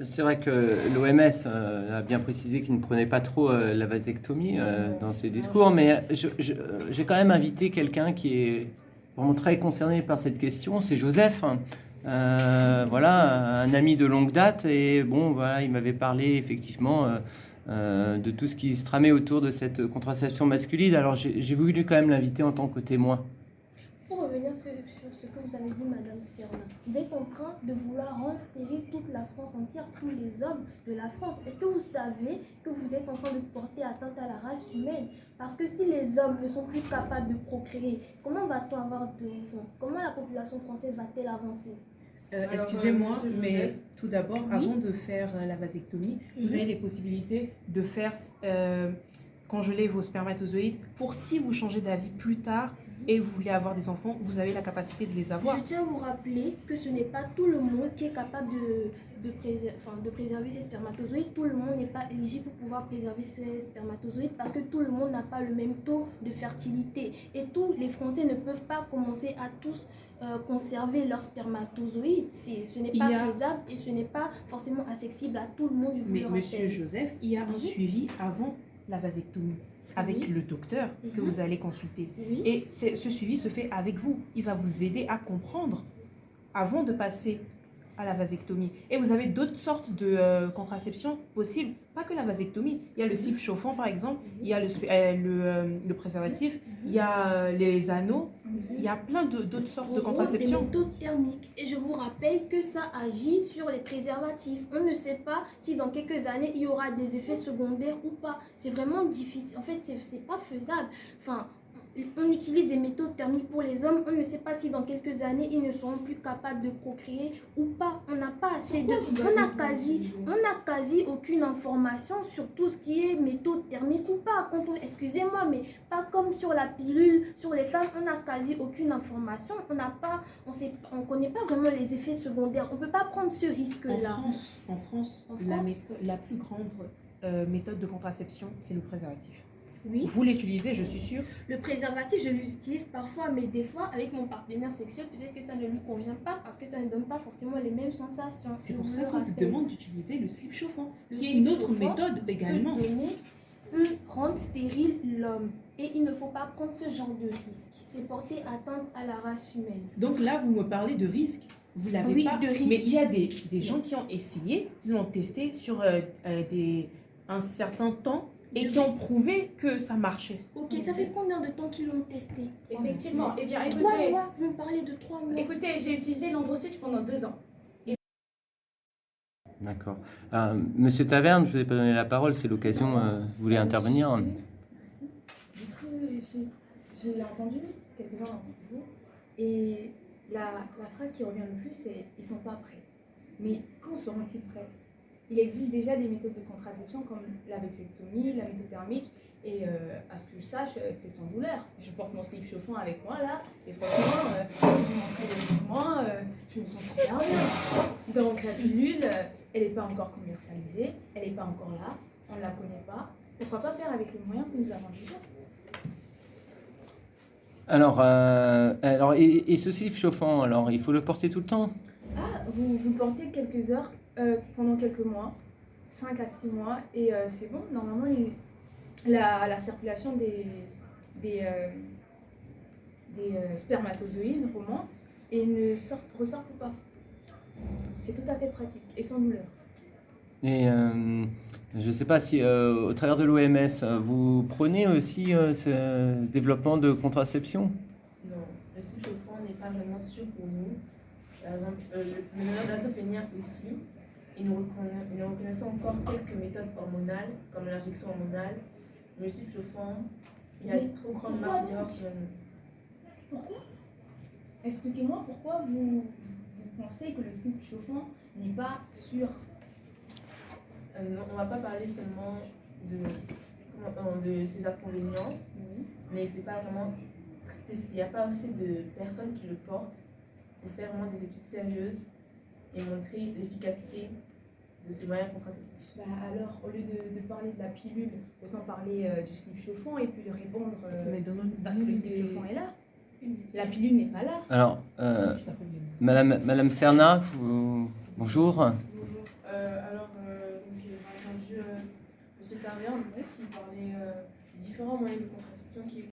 c'est vrai que l'OMS a bien précisé qu'il ne prenait pas trop la vasectomie dans ses discours, mais j'ai quand même invité quelqu'un qui est vraiment très concerné par cette question, c'est Joseph. Voilà, un ami de longue date, et bon, voilà, il m'avait parlé effectivement de tout ce qui se tramait autour de cette contraception masculine. Alors j'ai voulu quand même l'inviter en tant que témoin. Pour revenir sur ce que vous avez dit, Madame Serna, vous êtes en train de vouloir rendre stérile toute la France entière, tous les hommes de la France. Est-ce que vous savez que vous êtes en train de porter atteinte à la race humaine? Parce que si les hommes ne sont plus capables de procréer, comment va-t-on avoir d'enfants? Comment la population française va-t-elle avancer? Excusez-moi, mais tout d'abord, Oui. avant de faire la vasectomie, vous avez les possibilités de faire congeler vos spermatozoïdes pour si vous changez d'avis plus tard et vous voulez avoir des enfants, vous avez la capacité de les avoir. Je tiens à vous rappeler que ce n'est pas tout le monde qui est capable de préserver ses spermatozoïdes. Tout le monde n'est pas éligible pour pouvoir préserver ses spermatozoïdes parce que tout le monde n'a pas le même taux de fertilité. Et tous les Français ne peuvent pas commencer à tous conserver leurs spermatozoïdes. Ce n'est pas faisable et ce n'est pas forcément accessible à tout le monde. Mais Monsieur Joseph, il y a un suivi avant la vasectomie avec le docteur que vous allez consulter. Et ce suivi se fait avec vous. Il va vous aider à comprendre avant de passer à la vasectomie. Et vous avez d'autres sortes de contraception possibles, pas que la vasectomie. Il y a le slip chauffant par exemple, il y a le préservatif, il y a les anneaux, il y a plein d'autres sortes de contraception. Des méthodes thermiques. Et je vous rappelle que ça agit sur les préservatifs. On ne sait pas si dans quelques années il y aura des effets secondaires ou pas. C'est vraiment difficile. En fait, c'est pas faisable. Enfin, on utilise des méthodes thermiques pour les hommes. On ne sait pas si dans quelques années ils ne seront plus capables de procréer ou pas. On n'a pas assez de... On n'a quasi aucune information sur tout ce qui est méthode thermique ou pas. Excusez-moi, mais pas comme sur la pilule, sur les femmes, on n'a quasi aucune information. On connaît pas vraiment les effets secondaires. On peut pas prendre ce risque-là. En France, la plus grande méthode de contraception, c'est le préservatif. Oui. Vous l'utilisez, je suis sûre. Le préservatif, je l'utilise parfois, mais des fois, avec mon partenaire sexuel, peut-être que ça ne lui convient pas parce que ça ne donne pas forcément les mêmes sensations. C'est pour ça qu'on vous demande d'utiliser le slip chauffant, qui est une autre méthode également. Peut rendre stérile l'homme. Et il ne faut pas prendre ce genre de risque. C'est porter atteinte à la race humaine. Donc là, vous me parlez de risque. Vous l'avez pas. De risque. Mais il y a des gens qui ont essayé, qui l'ont testé sur un certain temps et qui ont prouvé que ça marchait. Ok, ça fait combien de temps qu'ils l'ont testé? Effectivement. Eh bien, écoutez... 3 mois, vous me parlez de 3 mois. Écoutez, j'ai utilisé l'Androsuch pendant 2 ans. D'accord. Monsieur Taverne, je ne vous ai pas donné la parole, c'est l'occasion, vous voulez intervenir? Merci. Du coup, j'ai entendu, quelques-uns ont entendu vous, et la phrase qui revient le plus, c'est « ils sont pas prêts ». Mais quand seront-ils prêts? Il existe déjà des méthodes de contraception comme la vasectomie, la méthode thermique, et à ce que je sache, c'est sans douleur. Je porte mon slip chauffant avec moi là, et franchement, je m'entraîne avec moi, je me sens super bien. Donc la pilule, elle n'est pas encore commercialisée, elle n'est pas encore là, on ne la connaît pas. Pourquoi pas faire avec les moyens que nous avons déjà? Alors et ce slip chauffant, alors il faut le porter tout le temps? Ah, vous le portez quelques heures pendant quelques mois, 5 à 6 mois, et c'est bon, normalement la circulation des spermatozoïdes remonte et ne ressortent pas. C'est tout à fait pratique et sans douleur. Et je ne sais pas si au travers de l'OMS, vous prenez aussi ce développement de contraception? Non, le slip chauffant n'est pas vraiment sûr pour nous. Par exemple, le meneur pénienne aussi, et nous reconnaissons encore quelques méthodes hormonales, comme l'injection hormonale. Le slip chauffant, il y a une trop grande marge d'erreur sur nous. Pourquoi? Expliquez-moi pourquoi vous pensez que le slip chauffant n'est pas sûr. Non, on ne va pas parler seulement de ses inconvénients, mais ce n'est pas vraiment testé. Il n'y a pas assez de personnes qui le portent pour faire vraiment des études sérieuses et montrer l'efficacité de ces moyens contraceptifs. Bah alors, au lieu de parler de la pilule, autant parler du slip chauffant et puis de répondre parce que le slip chauffant est là. La pilule n'est pas là. Alors, Madame Serna, bonjour. Bonjour. M. Tarian qui parlait des différents moyens de contraception qui